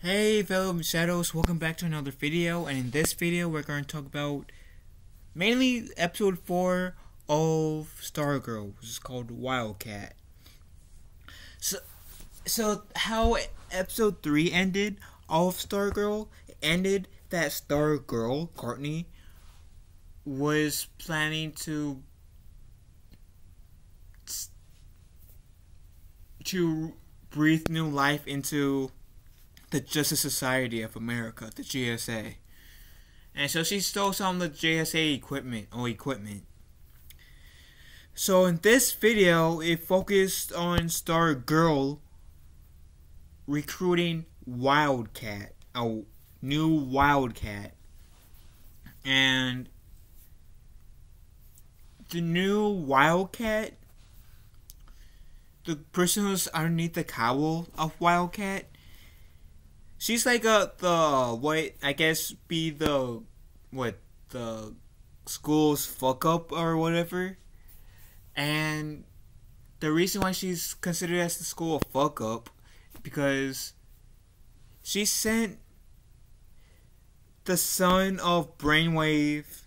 Hey fellow shadows, welcome back to another video, and in this video we're going to talk about mainly episode 4 of Stargirl, which is called Wildcat. So how episode 3 ended of Stargirl ended that Stargirl, Courtney, was planning to breathe new life into the Justice Society of America, the GSA. And so she stole some of the GSA equipment. So in this video, it focused on Stargirl recruiting Wildcat, a new Wildcat. And the new Wildcat, the person who's underneath the cowl of Wildcat, she's like the school's fuck up or whatever. And the reason why she's considered as the school fuck up because she sent the son of Brainwave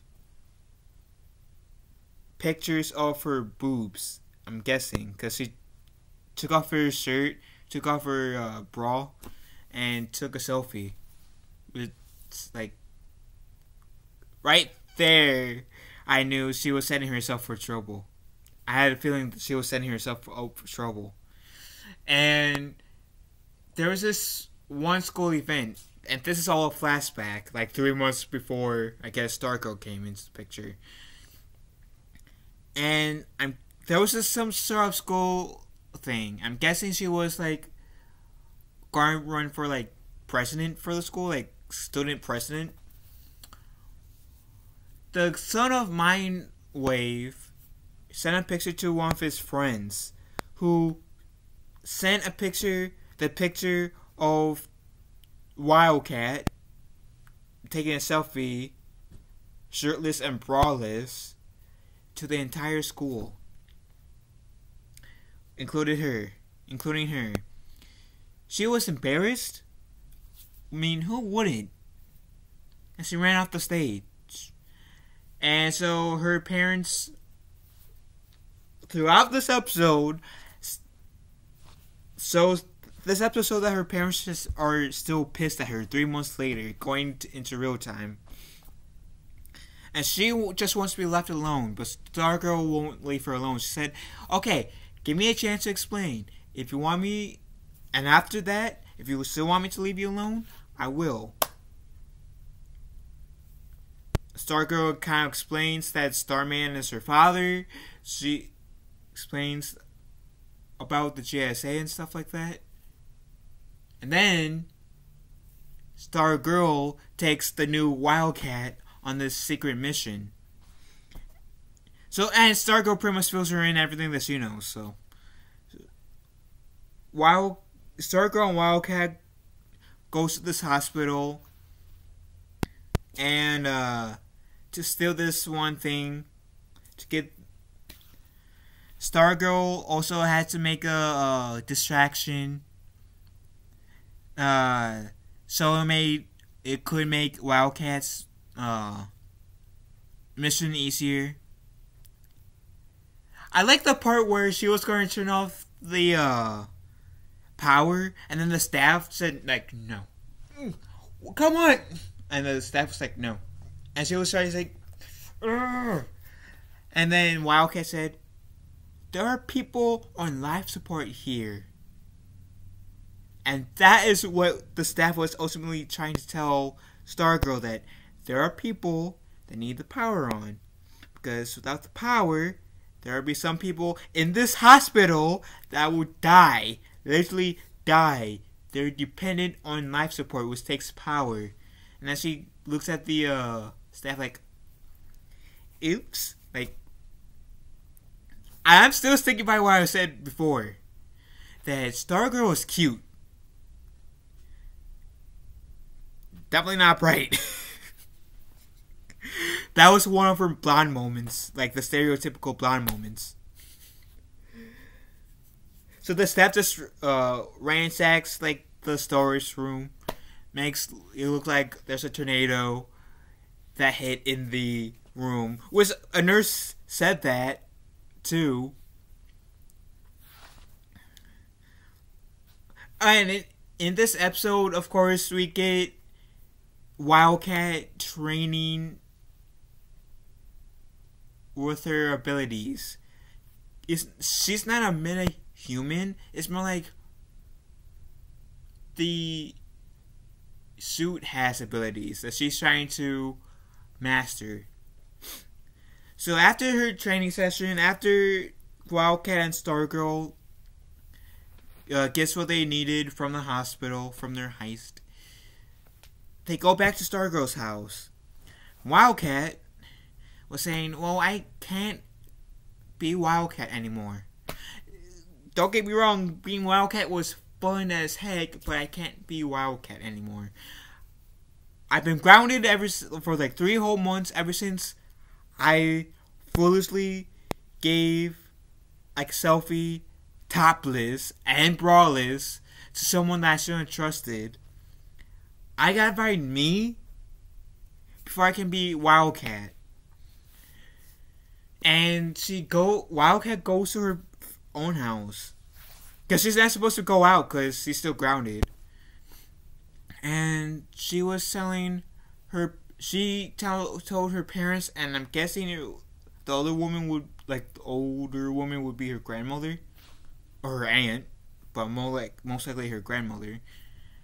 pictures of her boobs. I'm guessing because she took off her shirt, took off her bra, and took a selfie. It's like right there, I knew she was setting herself for trouble. I had a feeling that she was setting herself up for trouble. And there was this one school event, and this is all a flashback, like 3 months before I guess Stargirl came into the picture. And there was just some sort of school thing. I'm guessing she was like going to run for like president for the school, like student president. The son of Mindwave sent a picture to one of his friends, who sent the picture of Wildcat taking a selfie, shirtless and braless, to the entire school, including her. She was embarrassed. I mean, who wouldn't? And she ran off the stage. And so her parents, throughout this episode, that her parents just are still pissed at her 3 months later, going into real time. And she just wants to be left alone, but Stargirl won't leave her alone. She said, okay, give me a chance to explain. If you want me, and after that, if you still want me to leave you alone, I will. Stargirl kind of explains that Starman is her father. She explains about the GSA and stuff like that. And then Stargirl takes the new Wildcat on this secret mission. So, and Stargirl pretty much fills her in everything that she knows. So, while Stargirl and Wildcat goes to this hospital and to steal this one thing to get. Stargirl also had to make a distraction, so it could make Wildcat's mission easier. I like the part where she was going to turn off the power, and then the staff said like, no, come on, and the staff was like, no, and she was trying to say, ugh. And then Wildcat said, there are people on life support here. And that is what the staff was ultimately trying to tell Stargirl, that there are people that need the power on. Because without the power, there will be some people in this hospital that will die. Literally die. They're dependent on life support, which takes power. And then she looks at the staff like, oops. Like, I'm still sticking by what I said before, that Stargirl was cute. Definitely not bright. That was one of her blonde moments, like the stereotypical blonde moments. So the staff just ransacks like the storage room, makes it look like there's a tornado that hit in the room. Which a nurse said that too. And in this episode, of course, we get Wildcat training with her abilities. She's not a meta-human. It's more like the suit has abilities that she's trying to master. So after her training session, after Wildcat and Stargirl gets what they needed from the hospital, from their heist, they go back to Stargirl's house. Wildcat was saying, well, I can't be Wildcat anymore. Don't get me wrong, being Wildcat was fun as heck, but I can't be Wildcat anymore. I've been grounded for like 3 whole months ever since I foolishly gave like selfie topless and braless to someone that I shouldn't have trusted. I gotta find me before I can be Wildcat. And Wildcat goes to her own house. Because she's not supposed to go out because she's still grounded. And she was telling her, told her parents, and I'm guessing the older woman would be her grandmother. Or her aunt. But most likely her grandmother.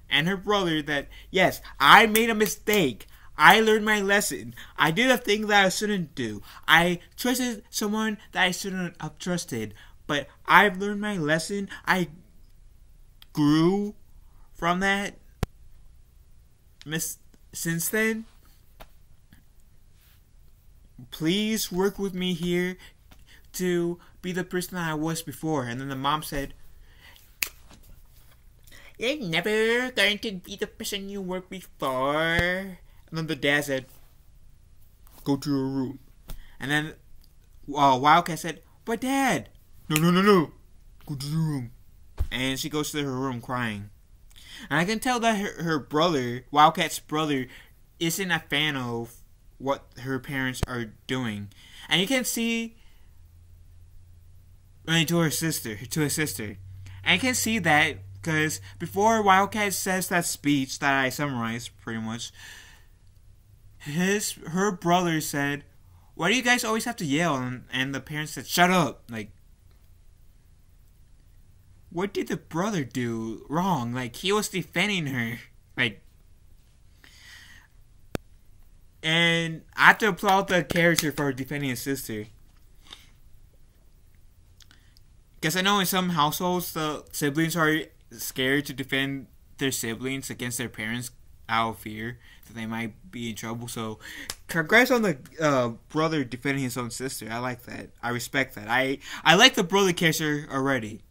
And her brother that, yes, I made a mistake. I learned my lesson. I did a thing that I shouldn't do. I trusted someone that I shouldn't have trusted. But I've learned my lesson. I grew from that since then. Please work with me here to be the person that I was before. And then the mom said, you're never going to be the person you were before. And then the dad said, go to your room. And then Wildcat said, but Dad, no, go to the room. And she goes to her room crying. And I can tell that her brother, Wildcat's brother, isn't a fan of what her parents are doing. And you can see, to his sister. And you can see that because before Wildcat says that speech that I summarized pretty much, her brother said, why do you guys always have to yell? And the parents said, shut up. Like, what did the brother do wrong? Like, he was defending her. Like, and I have to applaud the character for defending his sister. Because I know in some households, the siblings are scared to defend their siblings against their parents out of fear that they might be in trouble. So, congrats on the brother defending his own sister. I like that. I respect that. I like the brother character already.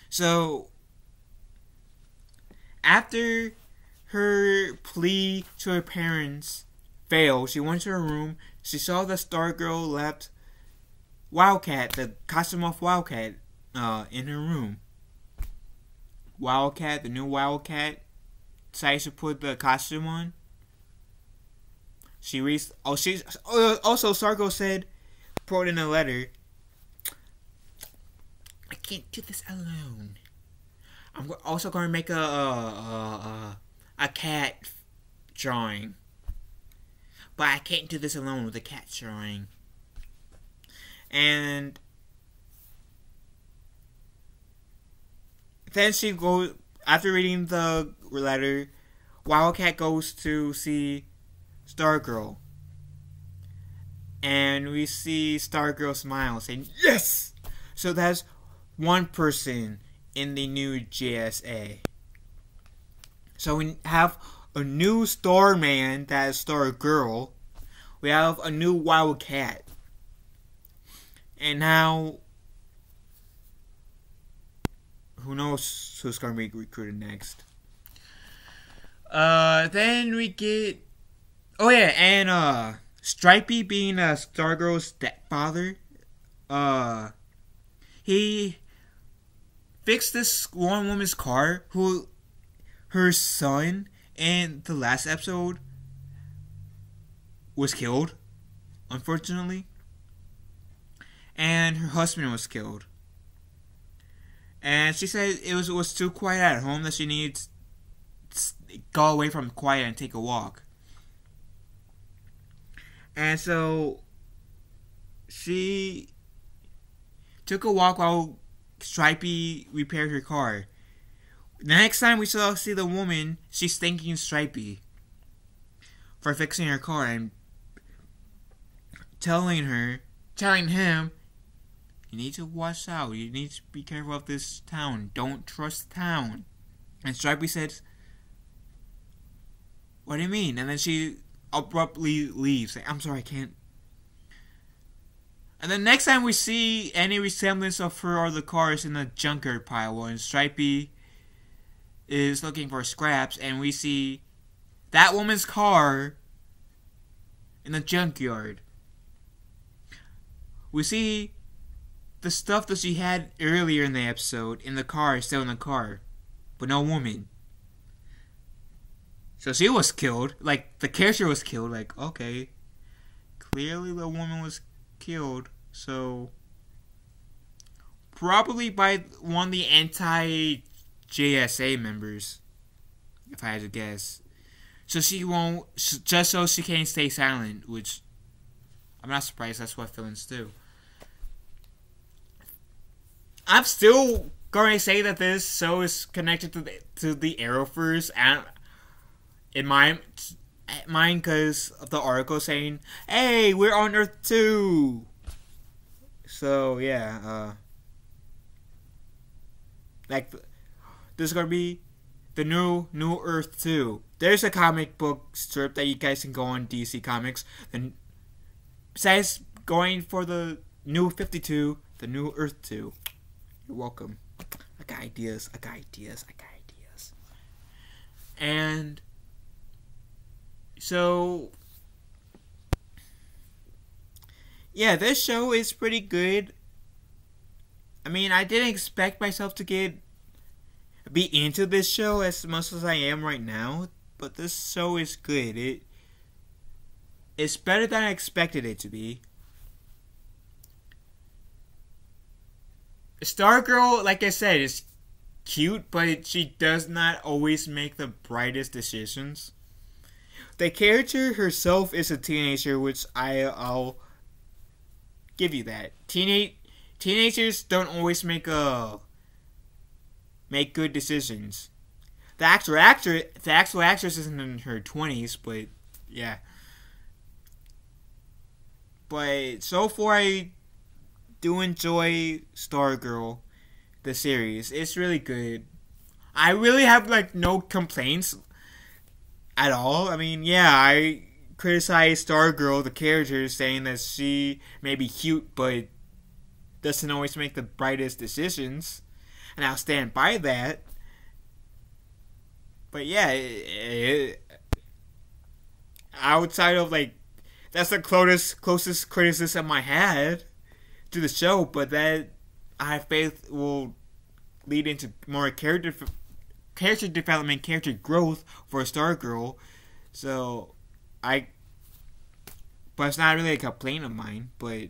So, after her plea to her parents failed, she went to her room. She saw the Stargirl left Wildcat, the costume of Wildcat, in her room. Wildcat, the new Wildcat, decides to put the costume on. She reads. Also Stargirl said, put in a letter, I can't do this alone. I'm also going to make a cat drawing, but I can't do this alone with a cat drawing. And then she goes, after reading the letter, Wildcat goes to see Stargirl. And we see Stargirl smile, saying, yes! So that's one person in the new JSA. So we have a new Starman that is Stargirl. We have a new Wildcat. And now, who knows who's going to be recruited next. Then we get, oh yeah, and Stripey being Stargirl's stepfather, he fixed this one woman's car who, her son in the last episode was killed, unfortunately. And her husband was killed. And she said it was too quiet at home that she needed to go away from quiet and take a walk. And so she took a walk while Stripey repaired her car. The next time we see the woman, she's thanking Stripey for fixing her car and telling him, you need to watch out. You need to be careful of this town. Don't trust town. And Stripey said, what do you mean? And then she abruptly leaves. Like, I'm sorry, I can't. And then next time we see any resemblance of her or the car is in the junkyard pile, and Stripey is looking for scraps, and we see that woman's car in the junkyard. We see the stuff that she had earlier in the episode in the car, still in the car, but no woman. So she was killed. Like, the character was killed. Like, okay, clearly the woman was killed. So probably by one of the anti-JSA members, if I had to guess. So she won't, just so she can't stay silent, which I'm not surprised. That's what villains do. I'm still going to say that this show is connected to the Arrowverse, and in my mind, because of the article saying, "Hey, we're on Earth 2." So yeah, like this is gonna be the new Earth 2. There's a comic book strip that you guys can go on DC Comics, and besides going for the new 52, the new Earth 2. You're welcome. I got ideas. And so, yeah, this show is pretty good. I mean, I didn't expect myself to be into this show as much as I am right now, but this show is good. It's better than I expected it to be. Stargirl, like I said, is cute, but she does not always make the brightest decisions. The character herself is a teenager, which I'll give you that. Teenagers don't always make good decisions. The actual actress isn't in her 20s, but yeah. But so far, I do enjoy Stargirl, the series. It's really good. I really have no complaints at all. I mean, yeah, I criticize Stargirl, the character, saying that she may be cute, but doesn't always make the brightest decisions, and I'll stand by that. But yeah, outside of that's the closest criticism I had to the show, but that I have faith will lead into more character development, character growth for Stargirl. So but it's not really a complaint of mine, but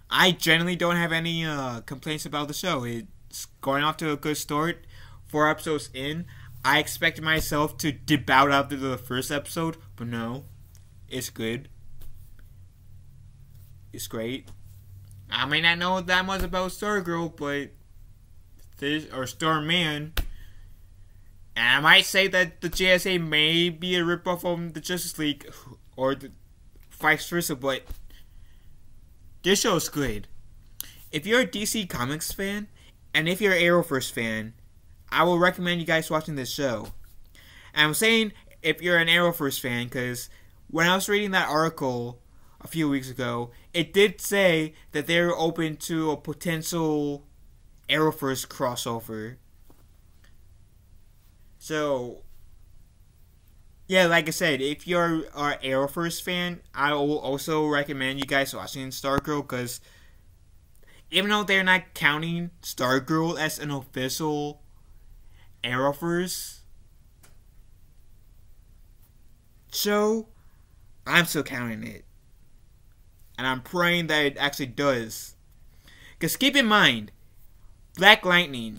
I generally don't have any complaints about the show. It's going off to a good start. 4 episodes in, I expected myself to dip out after the first episode, but no, it's good. It's great. I may not know that much about Stargirl, but or Starman, and I might say that the JSA may be a ripoff of the Justice League, or the vice versa, but this show is good. If you're a DC Comics fan, and if you're an Arrowverse fan, I will recommend you guys watching this show. And I'm saying if you're an Arrowverse fan, because when I was reading that article a few weeks ago, it did say that they were open to a potential Arrowverse crossover. So, yeah, like I said, if you're an Arrowverse fan, I will also recommend you guys watching Stargirl, because even though they're not counting Stargirl as an official Arrowverse show, I'm still counting it. And I'm praying that it actually does. Because keep in mind, Black Lightning,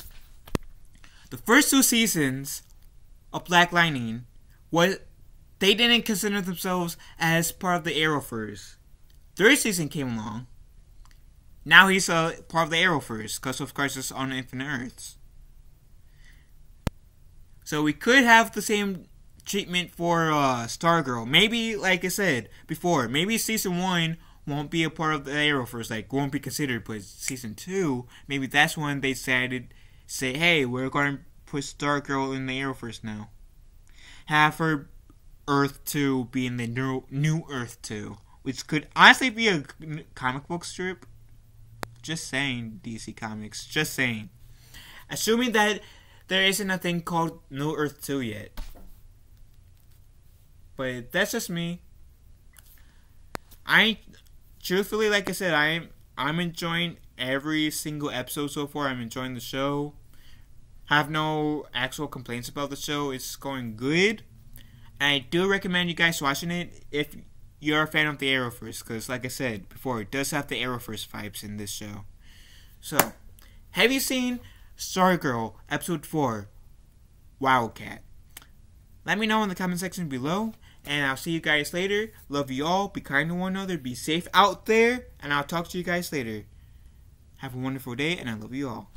the first 2 seasons of Black Lightning, they didn't consider themselves as part of the Arrowverse. 3rd season came along. Now he's a part of the Arrowverse because of Crisis on Infinite Earths. So we could have the same treatment for Stargirl. Maybe, like I said before, maybe season 1 won't be a part of the Arrowverse, like won't be considered, but season 2, maybe that's when they decided, say, hey, we're going to put Stargirl in the Arrowverse now. Have her Earth 2 be in the new Earth 2, which could honestly be a comic book strip. Just saying, DC Comics, just saying. Assuming that there isn't a thing called New Earth 2 yet. But that's just me. Truthfully, like I said, I'm enjoying every single episode so far. I'm enjoying the show. Have no actual complaints about the show. It's going good. And I do recommend you guys watching it if you're a fan of the Arrowverse, because like I said before, it does have the Arrowverse vibes in this show. So, have you seen Stargirl Episode 4, Wildcat? Let me know in the comment section below, and I'll see you guys later. Love you all, be kind to one another, be safe out there, and I'll talk to you guys later. Have a wonderful day, and I love you all.